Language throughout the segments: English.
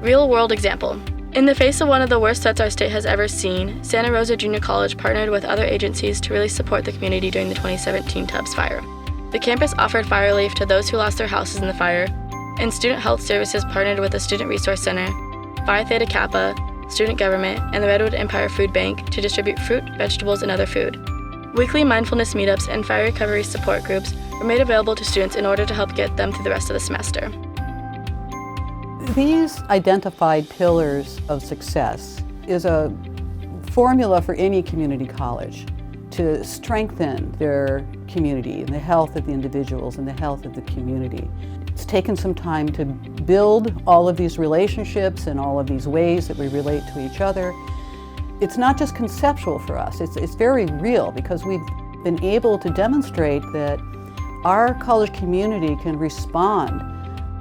Real-world example. In the face of one of the worst threats our state has ever seen, Santa Rosa Junior College partnered with other agencies to really support the community during the 2017 Tubbs fire. The campus offered fire relief to those who lost their houses in the fire, and Student Health Services partnered with the Student Resource Center, Phi Theta Kappa, Student Government, and the Redwood Empire Food Bank to distribute fruit, vegetables, and other food. Weekly mindfulness meetups and fire recovery support groups were made available to students in order to help get them through the rest of the semester. These identified pillars of success is a formula for any community college to strengthen their community and the health of the individuals and the health of the community. It's taken some time to build all of these relationships and all of these ways that we relate to each other. It's not just conceptual for us, it's very real, because we've been able to demonstrate that our college community can respond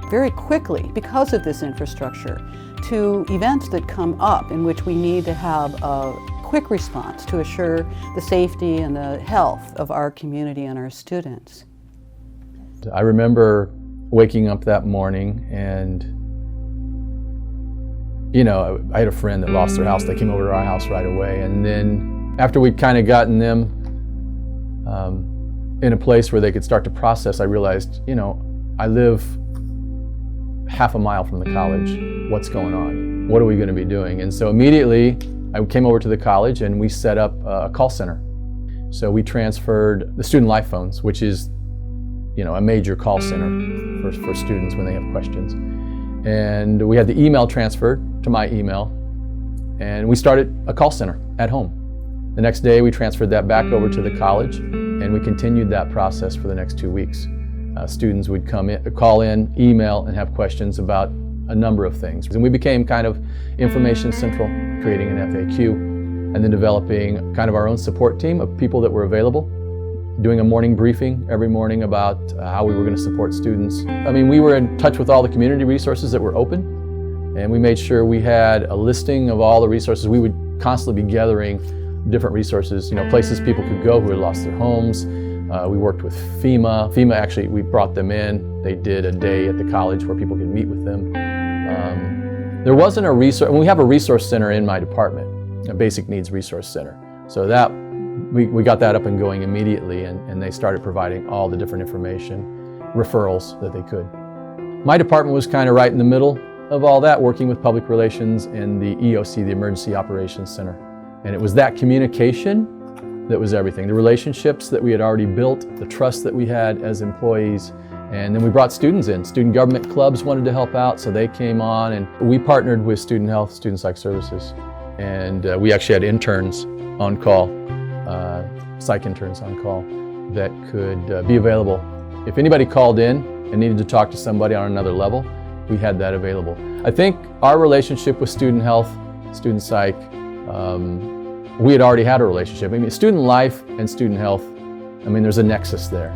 very quickly, because of this infrastructure, to events that come up in which we need to have a quick response to assure the safety and the health of our community and our students. I remember waking up that morning and, I had a friend that lost their house. They came over to our house right away. And then after we'd kind of gotten them in a place where they could start to process, I realized, I live half a mile from the college. What's going on? What are we going to be doing? And so immediately I came over to the college and we set up a call center. So we transferred the student life phones, which is a major call center for students when they have questions. And we had the email transferred to my email, and we started a call center at home. The next day we transferred that back over to the college, and we continued that process for the next 2 weeks. Students would call in, email, and have questions about a number of things. And we became kind of information central, creating an FAQ, and then developing kind of our own support team of people that were available, doing a morning briefing every morning about how we were going to support students. We were in touch with all the community resources that were open, and we made sure we had a listing of all the resources. We would constantly be gathering different resources, places people could go who had lost their homes. We worked with FEMA. FEMA, actually, we brought them in. They did a day at the college where people could meet with them. There wasn't a resource, and we have a resource center in my department, a basic needs resource center. So that we got that up and going immediately, and they started providing all the different information, referrals that they could. My department was kind of right in the middle of all that, working with public relations and the EOC, the Emergency Operations Center. And it was that communication that was everything. The relationships that we had already built, the trust that we had as employees, and then we brought students in. Student government clubs wanted to help out, so they came on, and we partnered with Student Health, Student Psych Services, and we actually had interns on call, psych interns on call, that could be available. If anybody called in and needed to talk to somebody on another level, we had that available. I think our relationship with Student Health, Student Psych, we had already had a relationship. Student life and student health, there's a nexus there.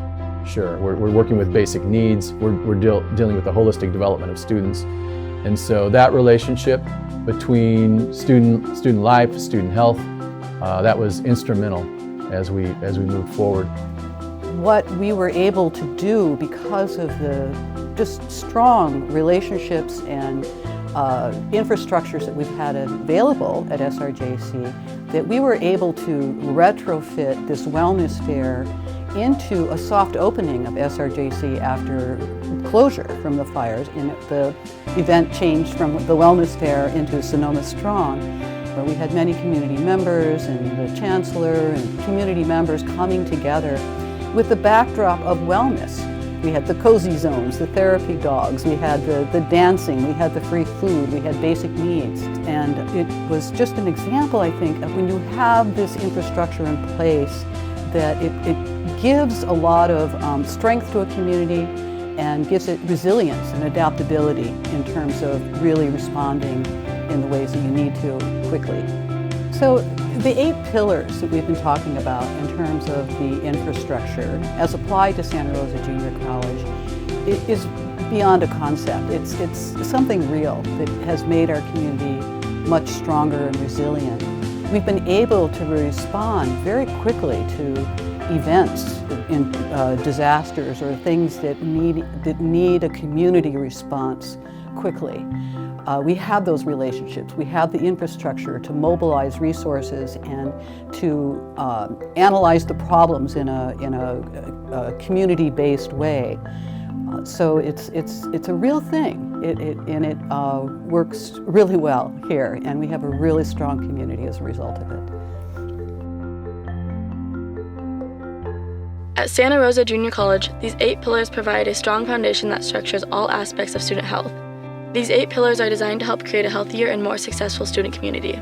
Sure, we're working with basic needs. We're dealing with the holistic development of students. And so that relationship between student life, student health, that was instrumental as we moved forward. What we were able to do because of the just strong relationships and infrastructures that we've had available at SRJC, that we were able to retrofit this wellness fair into a soft opening of SRJC after closure from the fires. And the event changed from the wellness fair into Sonoma Strong, where we had many community members and the chancellor and community members coming together with the backdrop of wellness. We had the cozy zones, the therapy dogs, we had the dancing, we had the free food, we had basic needs. And it was just an example, I think, of when you have this infrastructure in place, that it gives a lot of strength to a community and gives it resilience and adaptability in terms of really responding in the ways that you need to quickly. So the 8 pillars that we've been talking about in terms of the infrastructure as applied to Santa Rosa Junior College, it is beyond a concept. It's something real that has made our community much stronger and resilient. We've been able to respond very quickly to events, in disasters or things that need a community response quickly. we have those relationships. We have the infrastructure to mobilize resources and to analyze the problems in a community-based way. So it's a real thing, and it works really well here, and we have a really strong community as a result of it. At Santa Rosa Junior College, these 8 pillars provide a strong foundation that structures all aspects of student health. These 8 pillars are designed to help create a healthier and more successful student community.